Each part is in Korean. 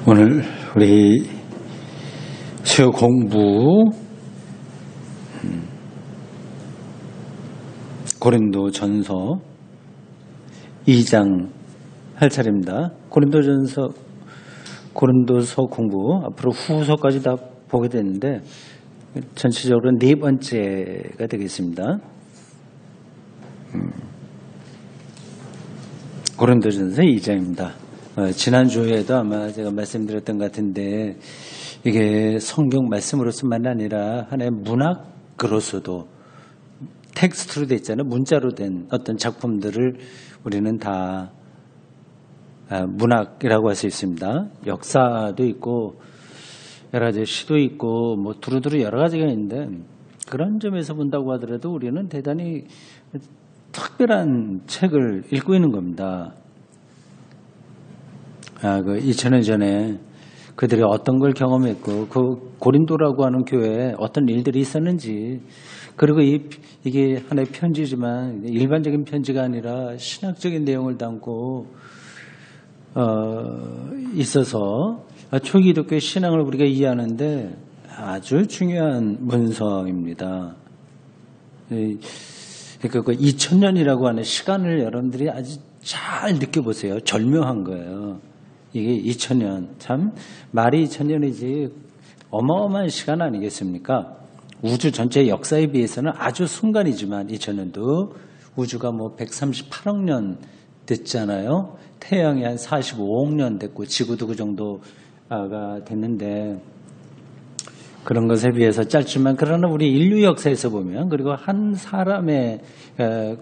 오늘 우리 수요 공부 고린도전서 2장 할 차례입니다. 고린도서 공부 앞으로 후서까지 다 보게 되는데 전체적으로 네 번째가 되겠습니다. 고린도전서 2장입니다. 지난주에도 아마 제가 말씀드렸던 것 같은데 이게 성경 말씀으로서만 아니라 하나의 문학으로서도 텍스트로 돼 있잖아요. 문자로 된 어떤 작품들을 우리는 다 문학이라고 할 수 있습니다. 역사도 있고 여러 가지 시도 있고 뭐 두루두루 여러 가지가 있는데 그런 점에서 본다고 하더라도 우리는 대단히 특별한 책을 읽고 있는 겁니다. 그 2000년 전에 그들이 어떤 걸 경험했고 그 고린도라고 하는 교회에 어떤 일들이 있었는지 그리고 이게 하나의 편지지만 일반적인 편지가 아니라 신학적인 내용을 담고 있어서 초기독교의 신앙을 우리가 이해하는데 아주 중요한 문서입니다. 그러니까 그 2000년이라고 하는 시간을 여러분들이 아주 잘 느껴보세요. 절묘한 거예요. 이게 2000년, 참 말이 2000년이지 어마어마한 시간 아니겠습니까? 우주 전체 역사에 비해서는 아주 순간이지만 2000년도 우주가 뭐 138억 년 됐잖아요. 태양이 한 45억 년 됐고 지구도 그 정도가 됐는데 그런 것에 비해서 짧지만 그러나 우리 인류 역사에서 보면 그리고 한 사람의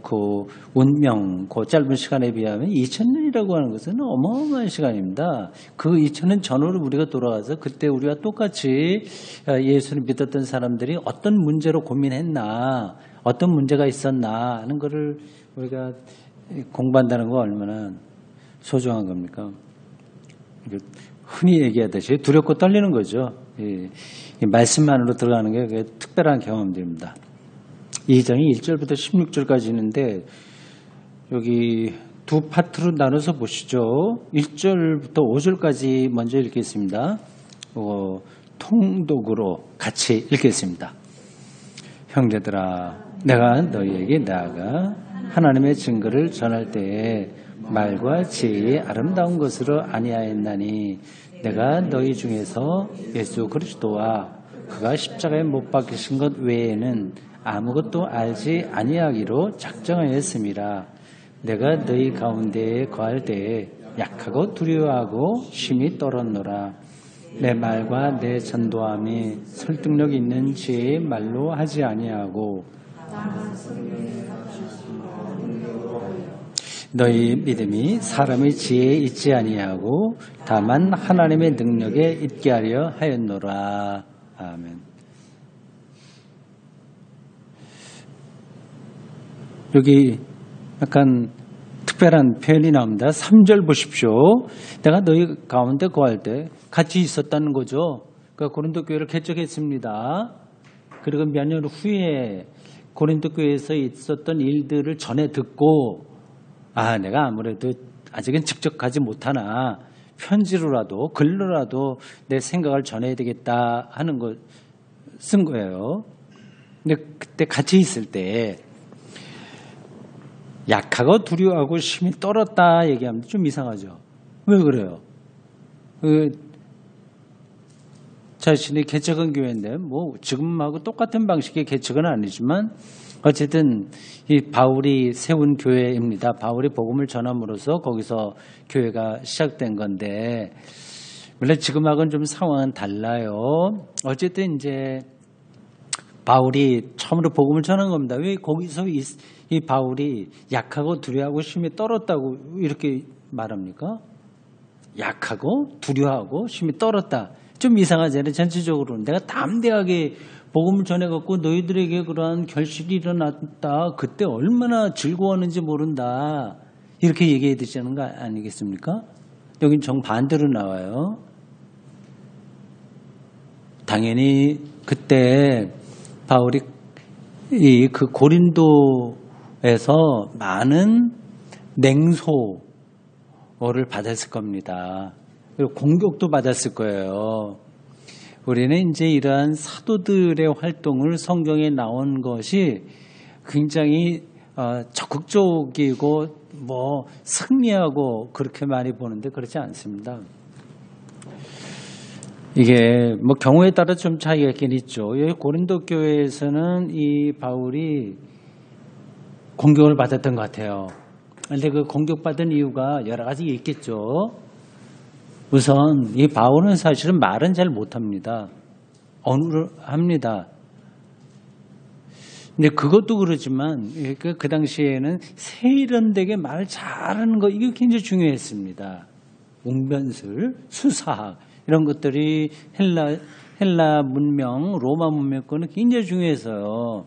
그 운명 그 짧은 시간에 비하면 2000년이라고 하는 것은 어마어마한 시간입니다. 그 2000년 전으로 우리가 돌아가서 그때 우리와 똑같이 예수를 믿었던 사람들이 어떤 문제로 고민했나 어떤 문제가 있었나 하는 것을 우리가 공부한다는 거 얼마나 소중한 겁니까? 흔히 얘기하듯이 두렵고 떨리는 거죠. 이 말씀만으로 들어가는 게 특별한 경험들입니다. 2장이 1절부터 16절까지 있는데 여기 두 파트로 나눠서 보시죠. 1절부터 5절까지 먼저 읽겠습니다. 통독으로 같이 읽겠습니다. 형제들아, 내가 너희에게 나아가 하나님의 증거를 전할 때에 말과 지혜의 아름다운 것으로 아니하였나니 내가 너희 중에서 예수 그리스도와 그가 십자가에 못 박히신 것 외에는 아무것도 알지 아니하기로 작정하였음이라. 내가 너희 가운데에 거할 때에 약하고 두려워하고 심히 떨었노라. 내 말과 내 전도함이 설득력 있는 지혜의 말로 하지 아니하고 너희 믿음이 사람의 지혜에 있지 아니하고 다만 하나님의 능력에 있게 하려 하였노라. 아멘. 여기 약간 특별한 표현이 나옵니다. 3절 보십시오. 내가 너희 가운데 거할 때 같이 있었다는 거죠. 그러니까 고린도 교회를 개척했습니다. 그리고 몇 년 후에 고린도 교회에서 있었던 일들을 전해 듣고 내가 아무래도 아직은 직접 가지 못하나 편지로라도 글로라도 내 생각을 전해야 되겠다 하는 걸 쓴 거예요. 근데 그때 같이 있을 때 약하고 두려워하고 심히 떨었다 얘기하면 좀 이상하죠. 왜 그래요? 자신이 개척한 교회인데 뭐 지금하고 똑같은 방식의 개척은 아니지만 어쨌든 이 바울이 세운 교회입니다. 바울이 복음을 전함으로써 거기서 교회가 시작된 건데 물론 지금하고는 좀 상황은 달라요. 어쨌든 이제 바울이 처음으로 복음을 전한 겁니다. 왜 거기서 이 바울이 약하고 두려워하고 심히 떨었다고 이렇게 말합니까? 약하고 두려워하고 심히 떨었다. 좀 이상하잖아요. 전체적으로는 내가 담대하게 복음을 전해갖고 너희들에게 그러한 결실이 일어났다. 그때 얼마나 즐거웠는지 모른다. 이렇게 얘기해야 되지 않은 거 아니겠습니까? 여긴 정반대로 나와요. 당연히 그때 바울이 그 고린도에서 많은 냉소를 받았을 겁니다. 그리고 공격도 받았을 거예요. 우리는 이제 이러한 사도들의 활동을 성경에 나온 것이 굉장히 적극적이고 뭐 승리하고 그렇게 많이 보는데 그렇지 않습니다. 이게 뭐 경우에 따라 좀 차이가 있긴 있죠. 여기 고린도 교회에서는 이 바울이 공격을 받았던 것 같아요. 그런데 그 공격받은 이유가 여러 가지 있겠죠. 우선 이 바울은 사실은 말은 잘 못합니다. 언어를 합니다. 근데 그것도 그렇지만 그 당시에는 세련되게 말 잘하는 거 이게 굉장히 중요했습니다. 웅변술, 수사학 이런 것들이 헬라 문명, 로마 문명권은 굉장히 중요해서요.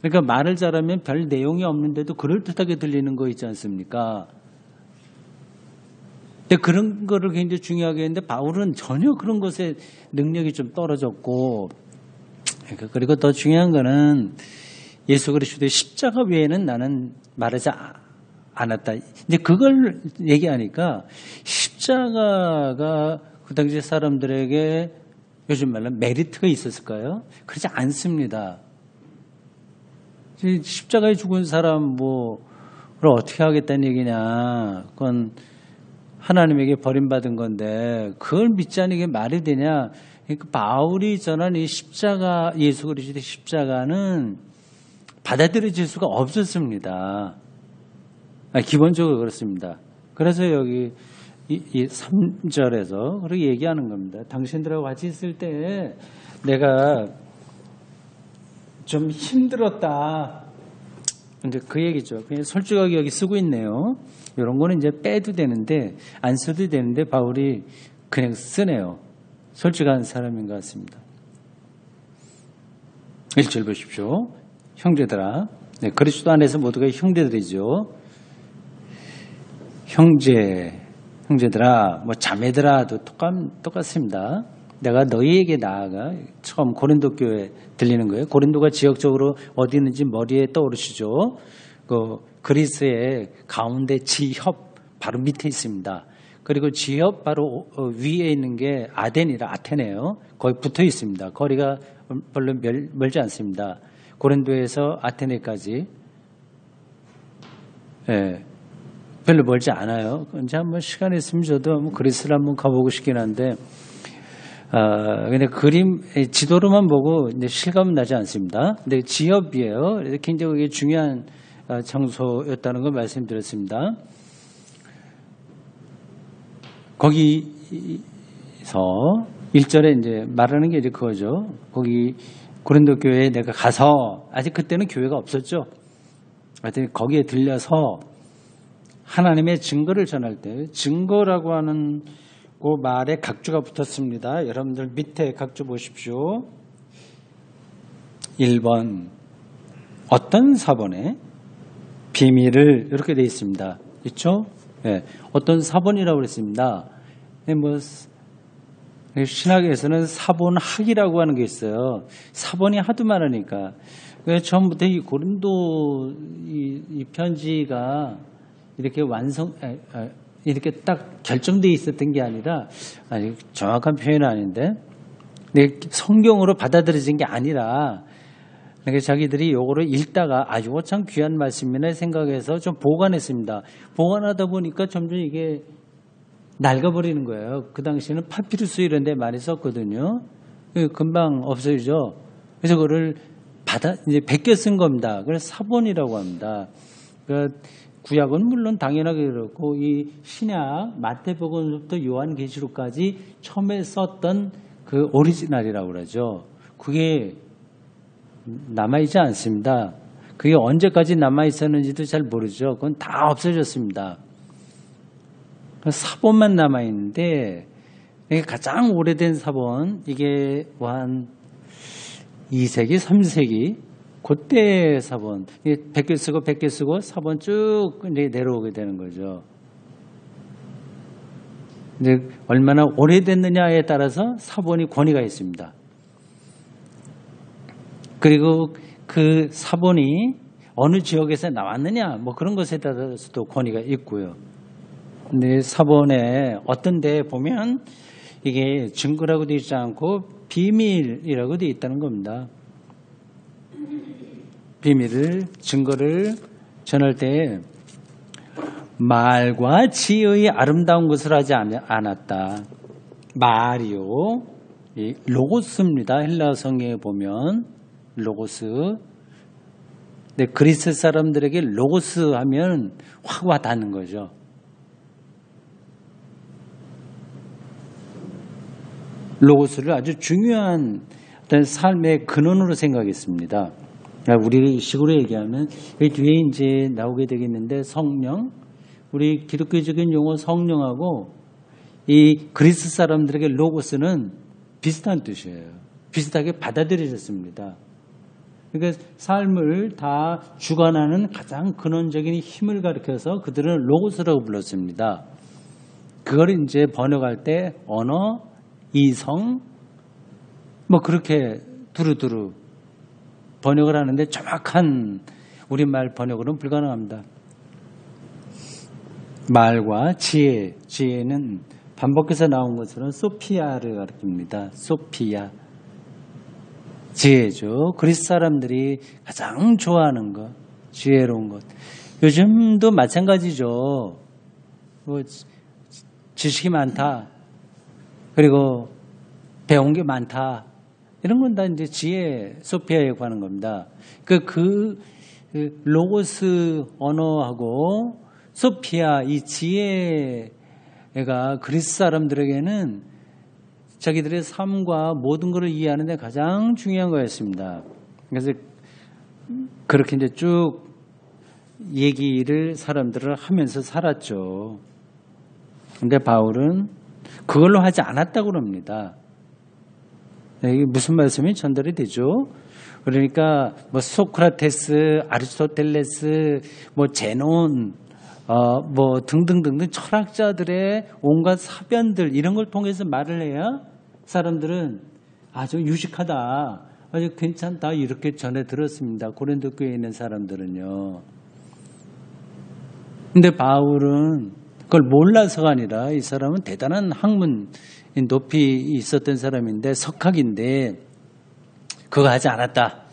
그러니까 말을 잘하면 별 내용이 없는데도 그럴듯하게 들리는 거 있지 않습니까? 근데 그런 거를 굉장히 중요하게 했는데 바울은 전혀 그런 것에 능력이 좀 떨어졌고, 그리고 더 중요한 거는 예수 그리스도의 십자가 외에는 나는 말하지 않았다. 이제 그걸 얘기하니까 십자가가 그 당시 사람들에게 요즘 말로 메리트가 있었을까요? 그렇지 않습니다. 십자가에 죽은 사람 뭐를 어떻게 하겠다는 얘기냐? 그건 하나님에게 버림받은 건데 그걸 믿지 않는 게 말이 되냐? 그러니까 바울이 전한 이 십자가, 예수 그리스도의 십자가는 받아들여질 수가 없었습니다. 기본적으로 그렇습니다. 그래서 여기 이 3절에서 그렇게 얘기하는 겁니다. 당신들하고 같이 있을 때 내가 좀 힘들었다. 근데 그 얘기죠. 그냥 솔직하게 여기 쓰고 있네요. 이런 거는 이제 빼도 되는데 안 써도 되는데 바울이 그냥 쓰네요. 솔직한 사람인 것 같습니다. 1절 보십시오. 형제들아. 네, 그리스도 안에서 모두가 형제들이죠. 형제들아, 뭐 자매들아도 똑같습니다. 내가 너희에게 나아가 처음 고린도 교회 들리는 거예요. 고린도가 지역적으로 어디 있는지 머리에 떠오르시죠. 그 그리스의 가운데 지협 바로 밑에 있습니다. 그리고 지협 바로 위에 있는 게 아테네예요. 거의 붙어 있습니다. 거리가 별로 멀지 않습니다. 고린도에서 아테네까지 별로 멀지 않아요. 이제 한번 시간 있으면 저도 한번 그리스를 한번 가보고 싶긴 한데, 근데 그림 지도로만 보고 이제 실감은 나지 않습니다. 근데 지역이에요. 굉장히 중요한 장소였다는 걸 말씀드렸습니다. 거기서 1절에 이제 말하는 게 이제 그거죠. 거기 고린도 교회에 내가 가서, 아직 그때는 교회가 없었죠. 하여튼 거기에 들려서 하나님의 증거를 전할 때, 증거라고 하는 그 말에 각주가 붙었습니다. 여러분들 밑에 각주 보십시오. 1번 어떤 사본에 비밀을 이렇게 되어 있습니다. 그렇죠? 네. 어떤 사본이라고 그랬습니다. 뭐 신학에서는 사본학이라고 하는 게 있어요. 사본이 하도 많으니까. 처음부터 이 고린도 이 편지가 이렇게 이렇게 딱 결정되어 있었던 게 아니라, 아니, 정확한 표현은 아닌데, 성경으로 받아들여진 게 아니라, 그러니까 자기들이 요거를 읽다가, 이거 참 귀한 말씀이네 생각해서 좀 보관했습니다. 보관하다 보니까 점점 이게 낡아버리는 거예요. 그 당시에는 파피루스 이런 데 많이 썼거든요. 금방 없어지죠. 그래서 그거를 이제 베껴 쓴 겁니다. 그래서 사본이라고 합니다. 그러니까 구약은 물론 당연하게 그렇고 이 신약 마태복음부터 요한계시록까지 처음에 썼던 그 오리지널이라고 그러죠. 그게 남아있지 않습니다. 그게 언제까지 남아있었는지도 잘 모르죠. 그건 다 없어졌습니다. 사본만 남아있는데 이게 가장 오래된 사본, 이게 한 2세기, 3세기 그때 사본, 100개 쓰고 100개 쓰고 사본 쭉 내려오게 되는 거죠. 근데 얼마나 오래됐느냐에 따라서 사본이 권위가 있습니다. 그리고 그 사본이 어느 지역에서 나왔느냐, 뭐 그런 것에 따라서도 권위가 있고요. 근데 사본에 어떤 데 보면 이게 증거라고 되어 있지 않고 비밀이라고 되어 있다는 겁니다. 비밀을, 증거를 전할 때 말과 지혜의 아름다운 것을 하지 않았다. 말이요. 로고스입니다. 헬라어 성경에 보면 로고스. 근데 그리스 사람들에게 로고스 하면 확 와닿는 거죠. 로고스를 아주 중요한 어떤 삶의 근원으로 생각했습니다. 우리 식으로 얘기하면 이 뒤에 이제 나오게 되겠는데 성령, 우리 기독교적인 용어 성령하고 이 그리스 사람들에게 로고스는 비슷한 뜻이에요. 비슷하게 받아들여졌습니다. 그러니까 삶을 다 주관하는 가장 근원적인 힘을 가리켜서 그들은 로고스라고 불렀습니다. 그걸 이제 번역할 때 언어, 이성, 뭐 그렇게 두루두루 번역을 하는데 정확한 우리말 번역으로는 불가능합니다. 말과 지혜, 지혜는 반복해서 나온 것으로는 소피아를 가리킵니다. 소피아. 지혜죠. 그리스 사람들이 가장 좋아하는 것, 지혜로운 것. 요즘도 마찬가지죠. 뭐 지식이 많다. 그리고 배운 게 많다. 이런 건 다 이제 지혜, 소피아에 관한 겁니다. 그 로고스 언어하고 소피아, 이 지혜가 그리스 사람들에게는 자기들의 삶과 모든 것을 이해하는 데 가장 중요한 거였습니다. 그래서 그렇게 이제 쭉 얘기를 사람들을 하면서 살았죠. 근데 바울은 그걸로 하지 않았다고 합니다. 이게 무슨 말씀이 전달이 되죠? 그러니까 뭐 소크라테스, 아리스토텔레스, 뭐 제논, 뭐 등등등등 철학자들의 온갖 사변들 이런 걸 통해서 말을 해야 사람들은 아주 유식하다, 아주 괜찮다 이렇게 전해 들었습니다. 고린도 교회에 있는 사람들은요. 근데 바울은 그걸 몰라서가 아니라 이 사람은 대단한 학문 높이 있었던 사람인데 석학인데 그거 하지 않았다.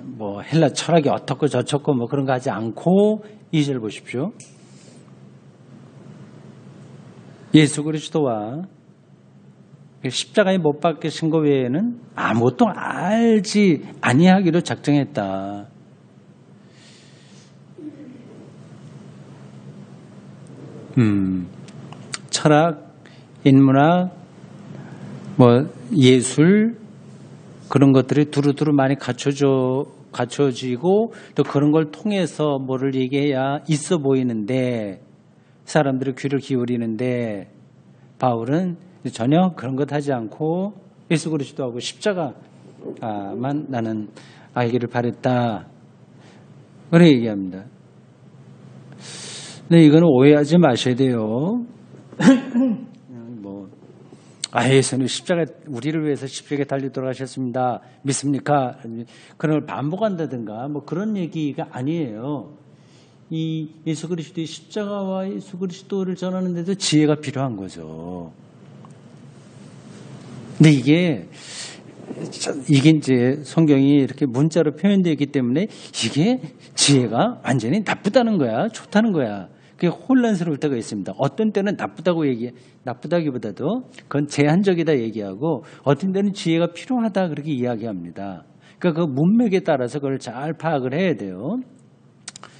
뭐 헬라 철학이 어떻고 저쩌고 뭐 그런 거 하지 않고 2절 보십시오. 예수 그리스도와 십자가에 못 박히신 것 외에는 아무것도 알지 아니하기로 작정했다. 철학, 인문학, 뭐 예술 그런 것들이 두루두루 많이 갖춰지고 또 그런 걸 통해서 뭐를 얘기해야 있어 보이는데 사람들이 귀를 기울이는데 바울은 전혀 그런 것 하지 않고 예수 그리스도하고 십자가만 나는 알기를 바랬다. 그렇게 얘기합니다. 근데 이거는 오해하지 마셔야 돼요. 예수는 십자가 우리를 위해서 십자가에 달려 돌아가셨습니다. 믿습니까? 그런 걸 반복한다든가 뭐 그런 얘기가 아니에요. 이 예수 그리스도의 십자가와 예수 그리스도를 전하는데도 지혜가 필요한 거죠. 근데 이게 이제 성경이 이렇게 문자로 표현되어 있기 때문에 이게 지혜가 완전히 나쁘다는 거야, 좋다는 거야. 그게 혼란스러울 때가 있습니다. 어떤 때는 나쁘다기보다도 그건 제한적이다 얘기하고 어떤 때는 지혜가 필요하다 그렇게 이야기합니다. 그러니까 그 문맥에 따라서 그걸 잘 파악을 해야 돼요.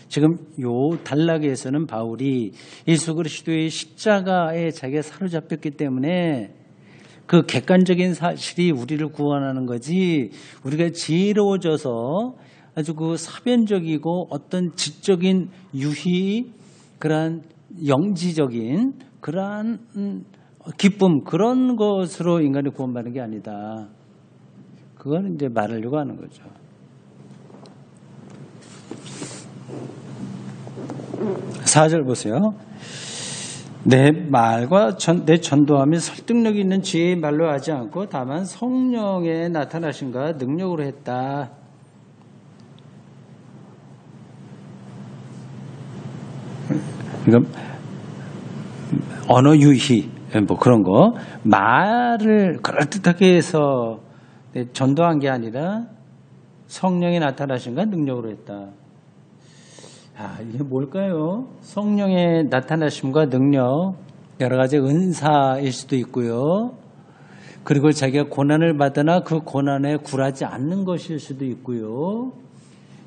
지금 요 단락에서는 바울이 예수 그리스도의 십자가에 자기가 사로잡혔기 때문에 그 객관적인 사실이 우리를 구원하는 거지 우리가 지혜로워져서 아주 그 사변적이고 어떤 지적인 유희 그러한 영지적인 그러한 기쁨 그런 것으로 인간이 구원받는 게 아니다. 그건 이제 말하려고 하는 거죠. (4절) 보세요. 내 말과 내 전도함이 설득력 있는 지혜의 말로 하지 않고 다만 성령의 나타나심과 능력으로 했다. 그러니까 언어 유희, 뭐 그런 거. 말을 그럴듯하게 해서 전도한 게 아니라 성령이 나타나신가 능력으로 했다. 이게 뭘까요? 성령의 나타나심과 능력, 여러 가지 은사일 수도 있고요. 그리고 자기가 고난을 받으나 그 고난에 굴하지 않는 것일 수도 있고요.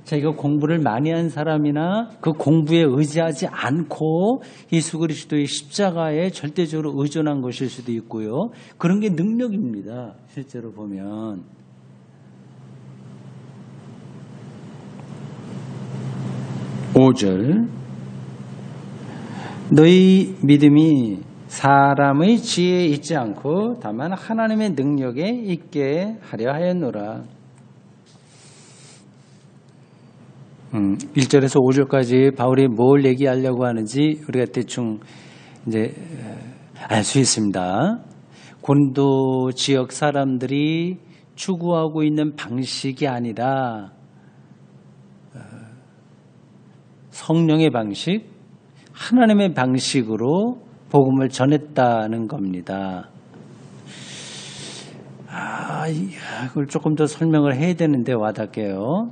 자기가 공부를 많이 한 사람이나 그 공부에 의지하지 않고 예수 그리스도의 십자가에 절대적으로 의존한 것일 수도 있고요. 그런 게 능력입니다. 실제로 보면. 5절 너희 믿음이 사람의 지혜에 있지 않고 다만 하나님의 능력에 있게 하려 하였노라. 1절에서 5절까지 바울이 뭘 얘기하려고 하는지 우리가 대충 이제 알 수 있습니다. 고린도 지역 사람들이 추구하고 있는 방식이 아니라 성령의 방식, 하나님의 방식으로 복음을 전했다는 겁니다. 이걸 조금 더 설명을 해야 되는데 와닿게요.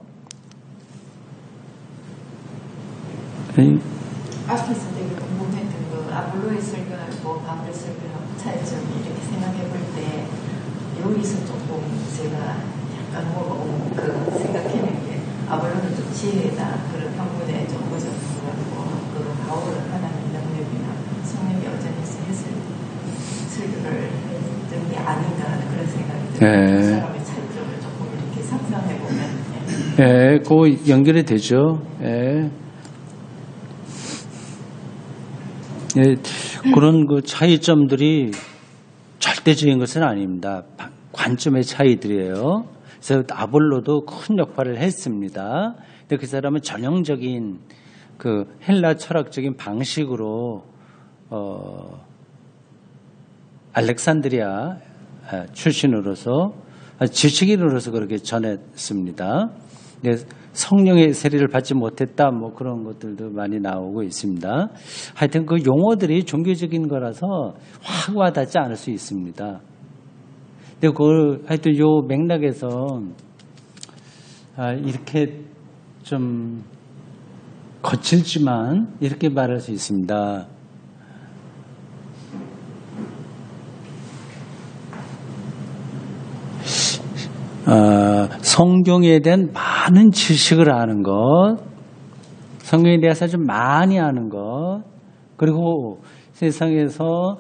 앞에서 되게 궁금했던 그 아볼로의 설교하고 바울의 설교하고 차이점이 이렇게 생각해 볼 때 여기서 조금 제가 약간 그 생각해낸 게 아볼로는 좀 지혜다 그런 학문에 좀 의존한 것 같고 그 바울은 하나님의 능력이나 성령이 여전해서 했을 설교를 했던 게 아닌가 하는 그런 생각이 들어요. 그 사람의 차이점을 조금 이렇게 상상해 보면 그 연결이 되죠. 그런 그 차이점들이 절대적인 것은 아닙니다. 관점의 차이들이에요. 그래서 아볼로도 큰 역할을 했습니다. 근데 그 사람은 전형적인 그 헬라 철학적인 방식으로 알렉산드리아 출신으로서 지식인으로서 그렇게 전했습니다. 성령의 세례를 받지 못했다 뭐 그런 것들도 많이 나오고 있습니다. 하여튼 그 용어들이 종교적인 거라서 확 와닿지 않을 수 있습니다. 근데 그 하여튼 요 맥락에서 이렇게 좀 거칠지만 이렇게 말할 수 있습니다. 성경에 대한 많은 지식을 아는 것, 성경에 대해서 좀 많이 아는 것, 그리고 세상에서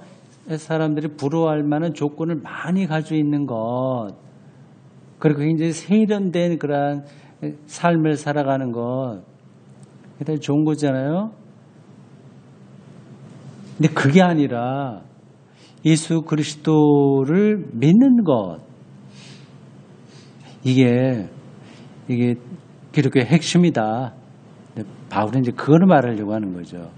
사람들이 부러워할 만한 조건을 많이 가지고 있는 것, 그리고 굉장히 세련된 그러한 삶을 살아가는 것, 그게 좋은 거잖아요. 근데 그게 아니라 예수 그리스도를 믿는 것, 이게 기독교의 핵심이다. 바울은 이제 그걸 말하려고 하는 거죠.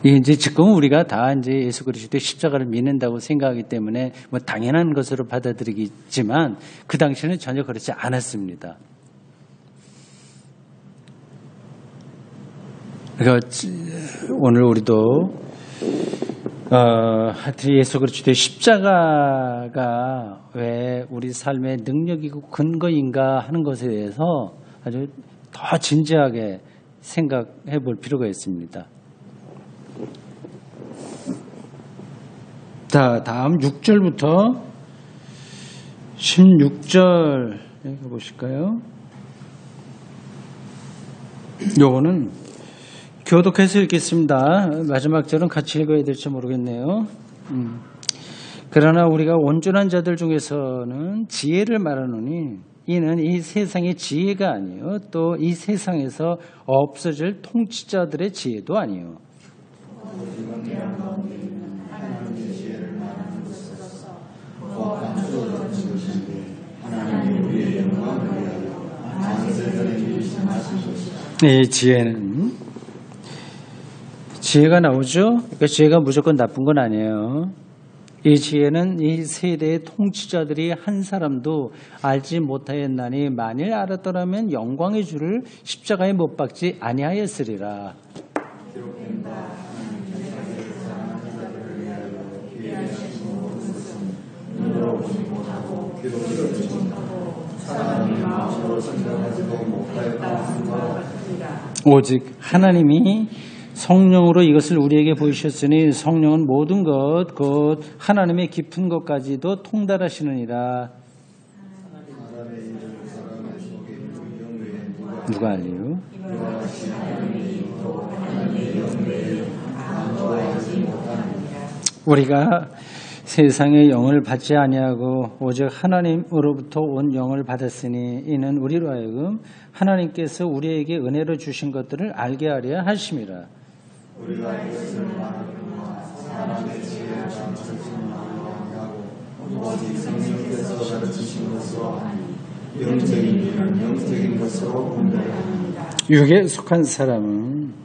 이게 이제 지금 우리가 다 이제 예수 그리스도의 십자가를 믿는다고 생각하기 때문에 뭐 당연한 것으로 받아들이겠지만 그 당시에는 전혀 그렇지 않았습니다. 그러니까 오늘 우리도 하여튼 예수 그리스도의 십자가가 왜 우리 삶의 능력이고 근거인가 하는 것에 대해서 아주 더 진지하게 생각해 볼 필요가 있습니다. 자, 다음 6절부터 16절 읽어보실까요? 요거는 교독해서 읽겠습니다. 마지막 절은 같이 읽어야 될지 모르겠네요. 그러나 우리가 온전한 자들 중에서는 지혜를 말하노니 이는 이 세상의 지혜가 아니요 또 이 세상에서 없어질 통치자들의 지혜도 아니요. 이 지혜가 나오죠. 그러니까 지혜가 무조건 나쁜 건 아니에요. 이 지혜는 이 세대의 통치자들이 한 사람도 알지 못하였나니 만일 알았더라면 영광의 주를 십자가에 못 박지 아니하였으리라. 오직 하나님이 성령으로 이것을 우리에게 보이셨으니 성령은 모든 것 곧 하나님의 깊은 것까지도 통달하시느니라. 누가 알리요? 우리가 세상의 영을 받지 아니하고 오직 하나님으로부터 온 영을 받았으니 이는 우리로 하여금 하나님께서 우리에게 은혜로 주신 것들을 알게 하려 하심이라. 우리가 이것을 말하노라 사람의 지혜를 잠시는 마음하고 오직 성령께서 가르치신 것으로 하니 영적인 일은 영적인 것으로 분별합니다. 육에 속한 사람은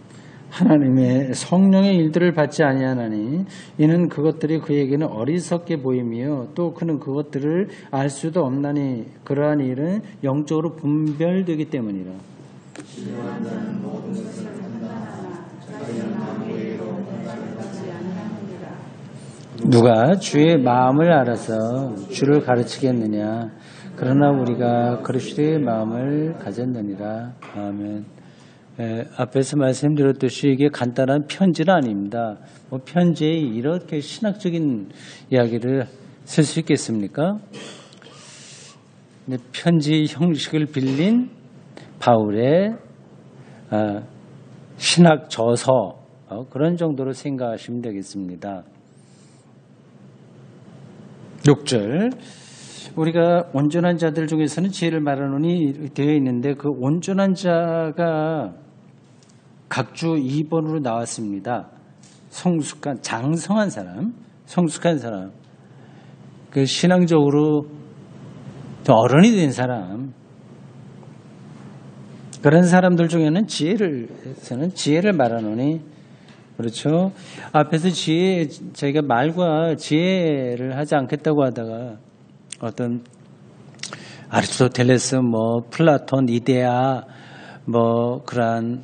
하나님의 성령의 일들을 받지 아니하나니 이는 그것들이 그에게는 어리석게 보이며 또 그는 그것들을 알 수도 없나니 그러한 일은 영적으로 분별되기 때문이라. 누가 주의 마음을 알아서 주를 가르치겠느냐. 그러나 우리가 그리스도의 마음을 가졌느니라. 아멘. 앞에서 말씀드렸듯이 이게 간단한 편지는 아닙니다. 편지에 이렇게 신학적인 이야기를 쓸 수 있겠습니까? 편지 형식을 빌린 바울의 신학 저서 그런 정도로 생각하시면 되겠습니다. 6절 우리가 온전한 자들 중에서는 지혜를 말하노니 되어 있는데 그 온전한 자가 각주 2번으로 나왔습니다. 성숙한 장성한 사람, 성숙한 사람, 그 신앙적으로 좀 어른이 된 사람, 그런 사람들 중에는 지혜를 말하노니 그렇죠. 앞에서 저희가 말과 지혜를 하지 않겠다고 하다가 어떤 아리스토텔레스, 플라톤, 이데아, 그러한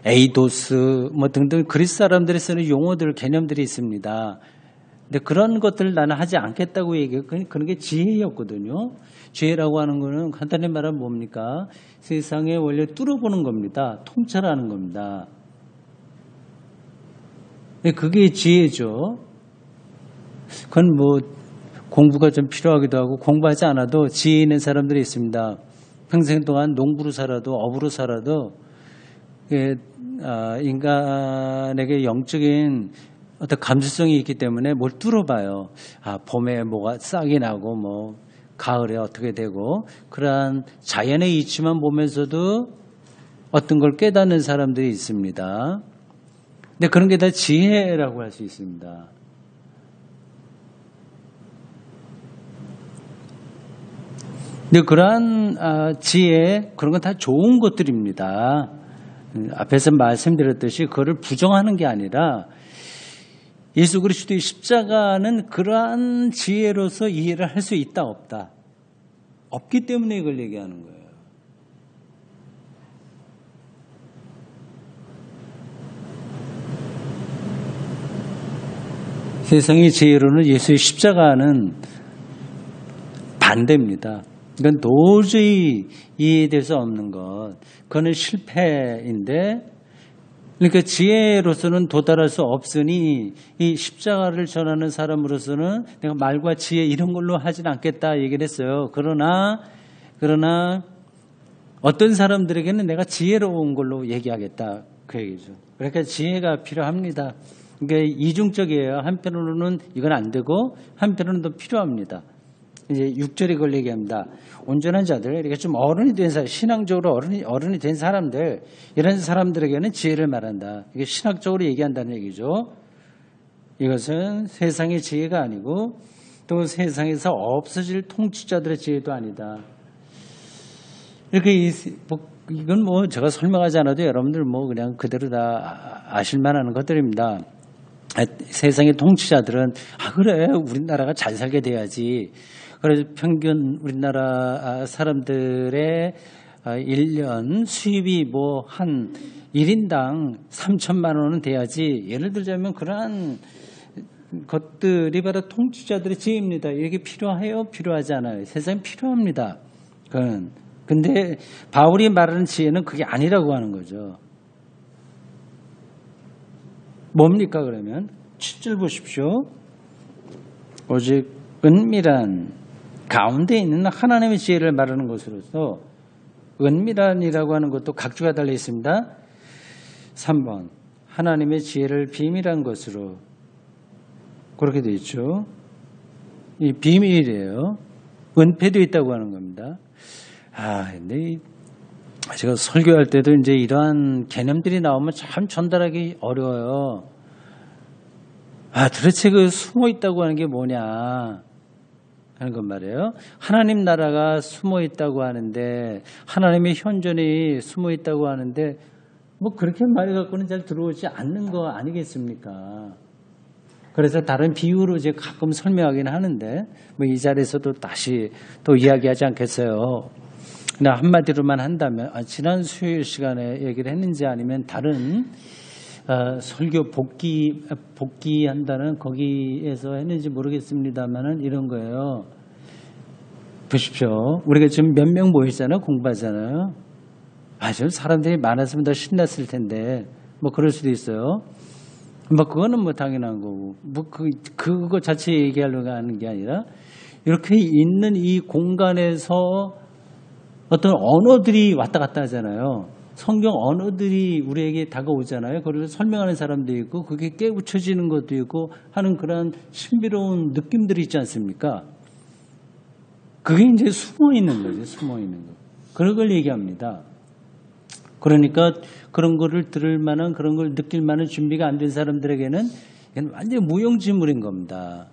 에이도스, 등등 그리스 사람들이 쓰는 용어들, 개념들이 있습니다. 근데 그런 것들을 나는 하지 않겠다고 얘기해요. 그런 게 지혜였거든요. 지혜라고 하는 거는 간단히 말하면 뭡니까? 세상의 원래 뚫어보는 겁니다. 통찰하는 겁니다. 그게 지혜죠. 그건 공부가 좀 필요하기도 하고 공부하지 않아도 지혜 있는 사람들이 있습니다. 평생 동안 농부로 살아도 업으로 살아도 인간에게 영적인 어떤 감수성이 있기 때문에 뭘 뚫어봐요. 봄에 뭐가 싹이 나고 가을에 어떻게 되고 그러한 자연의 이치만 보면서도 어떤 걸 깨닫는 사람들이 있습니다. 근데 그런 게 다 지혜라고 할 수 있습니다. 근데 그러한 지혜, 그런 건 다 좋은 것들입니다. 앞에서 말씀드렸듯이 그거를 부정하는 게 아니라 예수 그리스도의 십자가는 그러한 지혜로서 이해를 할 수 있다 없다. 없기 때문에 이걸 얘기하는 거예요. 세상의 지혜로는 예수의 십자가는 반대입니다. 이건 도저히 이해될 수 없는 것. 그거는 실패인데, 그러니까 지혜로서는 도달할 수 없으니 이 십자가를 전하는 사람으로서는 내가 말과 지혜 이런 걸로 하진 않겠다 얘기를 했어요. 그러나 어떤 사람들에게는 내가 지혜로운 걸로 얘기하겠다 그 얘기죠. 그러니까 지혜가 필요합니다. 그러니까 이중적이에요. 한편으로는 이건 안 되고 한편으로는 더 필요합니다. 이제 6절에 그걸 얘기합니다. 온전한 자들, 이렇게 좀 어른이 된 사람, 신앙적으로 어른이 된 사람들, 이런 사람들에게는 지혜를 말한다. 이게 신학적으로 얘기한다는 얘기죠. 이것은 세상의 지혜가 아니고 또 세상에서 없어질 통치자들의 지혜도 아니다. 이렇게 이건 제가 설명하지 않아도 여러분들 그냥 그대로 다 아실만한 것들입니다. 세상의 통치자들은 그래 우리나라가 잘 살게 돼야지. 그래서 평균 우리나라 사람들의 1년 수입이 한 1인당 3천만 원은 돼야지. 예를 들자면 그러한 것들이 바로 통치자들의 지혜입니다. 이게 필요해요? 필요하지 않아요? 세상에 필요합니다. 근데 바울이 말하는 지혜는 그게 아니라고 하는 거죠. 뭡니까 그러면? 7절 보십시오. 오직 은밀한 가운데 있는 하나님의 지혜를 말하는 것으로서 은밀한이라고 하는 것도 각주가 달려 있습니다. 3번 하나님의 지혜를 비밀한 것으로 그렇게 되어 있죠. 이 비밀이에요. 은폐도 있다고 하는 겁니다. 근데 제가 설교할 때도 이제 이러한 개념들이 나오면 참 전달하기 어려워요. 도대체 그 숨어 있다고 하는 게 뭐냐 하는 건 말이에요. 하나님 나라가 숨어 있다고 하는데 하나님의 현존이 숨어 있다고 하는데 뭐 그렇게 말해 갖고는 잘 들어오지 않는 거 아니겠습니까? 그래서 다른 비유로 이제 가끔 설명하긴 하는데 뭐 이 자리에서도 다시 또 이야기하지 않겠어요. 그냥 한마디로만 한다면 지난 수요일 시간에 얘기를 했는지 아니면 다른 설교 복귀 한다는 거기에서 했는지 모르겠습니다만은 이런 거예요. 보십시오. 우리가 지금 몇 명 모이잖아요. 공부하잖아요. 좀 사람들이 많았으면 더 신났을 텐데 뭐 그럴 수도 있어요. 뭐 그거는 뭐 당연한 거고 뭐 그거 자체 얘기하려고 하는 게 아니라 이렇게 있는 이 공간에서 어떤 언어들이 왔다 갔다 하잖아요. 성경 언어들이 우리에게 다가오잖아요. 그걸 설명하는 사람도 있고 그게 깨우쳐지는 것도 있고 하는 그런 신비로운 느낌들이 있지 않습니까? 그게 이제 숨어 있는 거죠. 숨어 있는 거. 그런 걸 얘기합니다. 그러니까 그런 거를 들을 만한 그런 걸 느낄 만한 준비가 안 된 사람들에게는 이건 완전히 무용지물인 겁니다.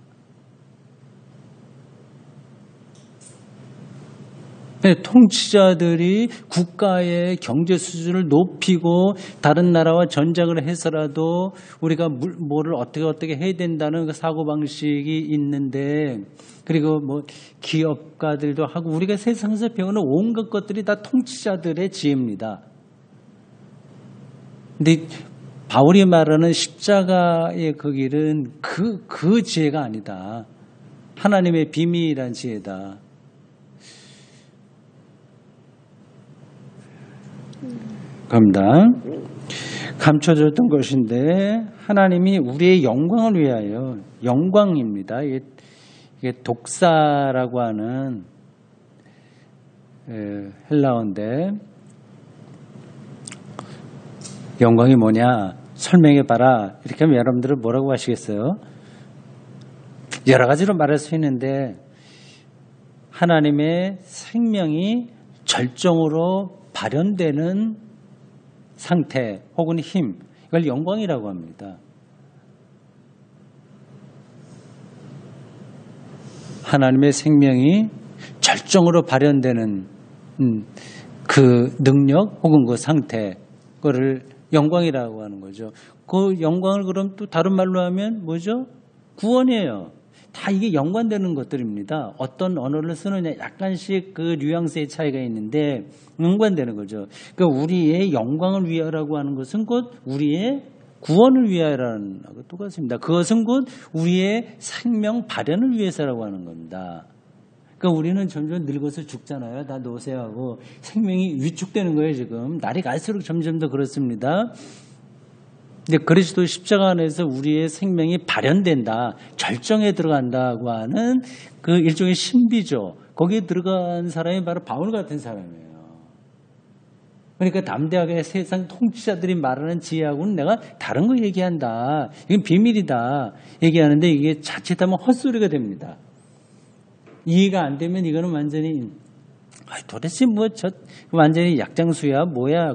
통치자들이 국가의 경제 수준을 높이고 다른 나라와 전쟁을 해서라도 우리가 뭐를 어떻게 해야 된다는 그 사고방식이 있는데 그리고 뭐 기업가들도 하고 우리가 세상에서 배우는 온갖 것들이 다 통치자들의 지혜입니다. 근데 바울이 말하는 십자가의 그 길은 그 지혜가 아니다. 하나님의 비밀이란 지혜다. 겁니다. 감춰졌던 것인데 하나님이 우리의 영광을 위하여 영광입니다. 이게 독사라고 하는 헬라어인데 영광이 뭐냐 설명해 봐라 이렇게 하면 여러분들은 뭐라고 하시겠어요? 여러 가지로 말할 수 있는데 하나님의 생명이 절정으로 발현되는 상태 혹은 힘 이걸 영광이라고 합니다. 하나님의 생명이 절정으로 발현되는 그 능력 혹은 그 상태 그거를 영광이라고 하는 거죠. 그 영광을 그럼 또 다른 말로 하면 뭐죠? 구원이에요. 다 이게 연관되는 것들입니다. 어떤 언어를 쓰느냐 약간씩 그 뉘앙스의 차이가 있는데 연관되는 거죠. 그러니까 우리의 영광을 위하라고 하는 것은 곧 우리의 구원을 위하여라는 것과 똑같습니다. 그것은 곧 우리의 생명 발현을 위해서라고 하는 겁니다. 그러니까 우리는 점점 늙어서 죽잖아요. 다 노쇠하고 생명이 위축되는 거예요. 지금 날이 갈수록 점점 더 그렇습니다. 근데 그리스도 십자가 안에서 우리의 생명이 발현된다, 절정에 들어간다고 하는 그 일종의 신비죠. 거기에 들어간 사람이 바로 바울 같은 사람이에요. 그러니까 담대하게 세상 통치자들이 말하는 지혜하고는 내가 다른 거 얘기한다. 이건 비밀이다. 얘기하는데 이게 자칫하면 헛소리가 됩니다. 이해가 안 되면 이거는 완전히 도대체 완전히 약장수야 뭐야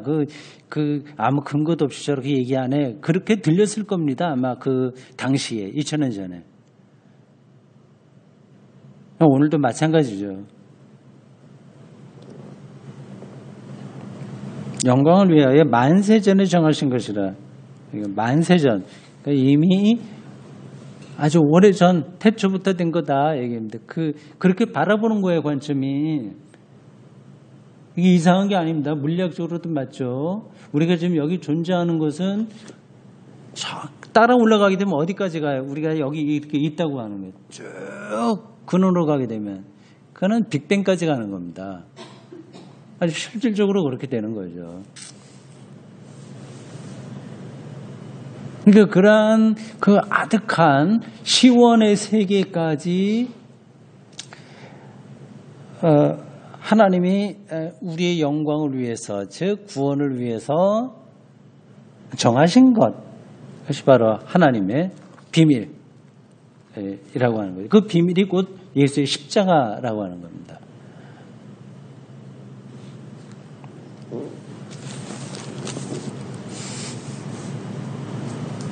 아무 근거도 없이 저렇게 얘기 안 해. 그렇게 들렸을 겁니다. 아마 그 당시에 2000년 전에. 오늘도 마찬가지죠. 영광을 위하여 만세전에 정하신 것이라. 만세전. 그러니까 이미 아주 오래전 태초부터 된 거다 얘기합니다. 그렇게 바라보는 거예요, 관점이. 이게 이상한 게 아닙니다. 물리학적으로도 맞죠. 우리가 지금 여기 존재하는 것은 따라 올라가게 되면 어디까지 가요? 우리가 여기 이렇게 있다고 하는 거예요. 쭉 근원으로 가게 되면 그거는 빅뱅까지 가는 겁니다. 아주 실질적으로 그렇게 되는 거죠. 그러니까 그러한 그 아득한 시원의 세계까지 하나님이 우리의 영광을 위해서, 즉 구원을 위해서 정하신 것이 바로 하나님의 비밀이라고 하는 거예요. 그 비밀이 곧 예수의 십자가라고 하는 겁니다.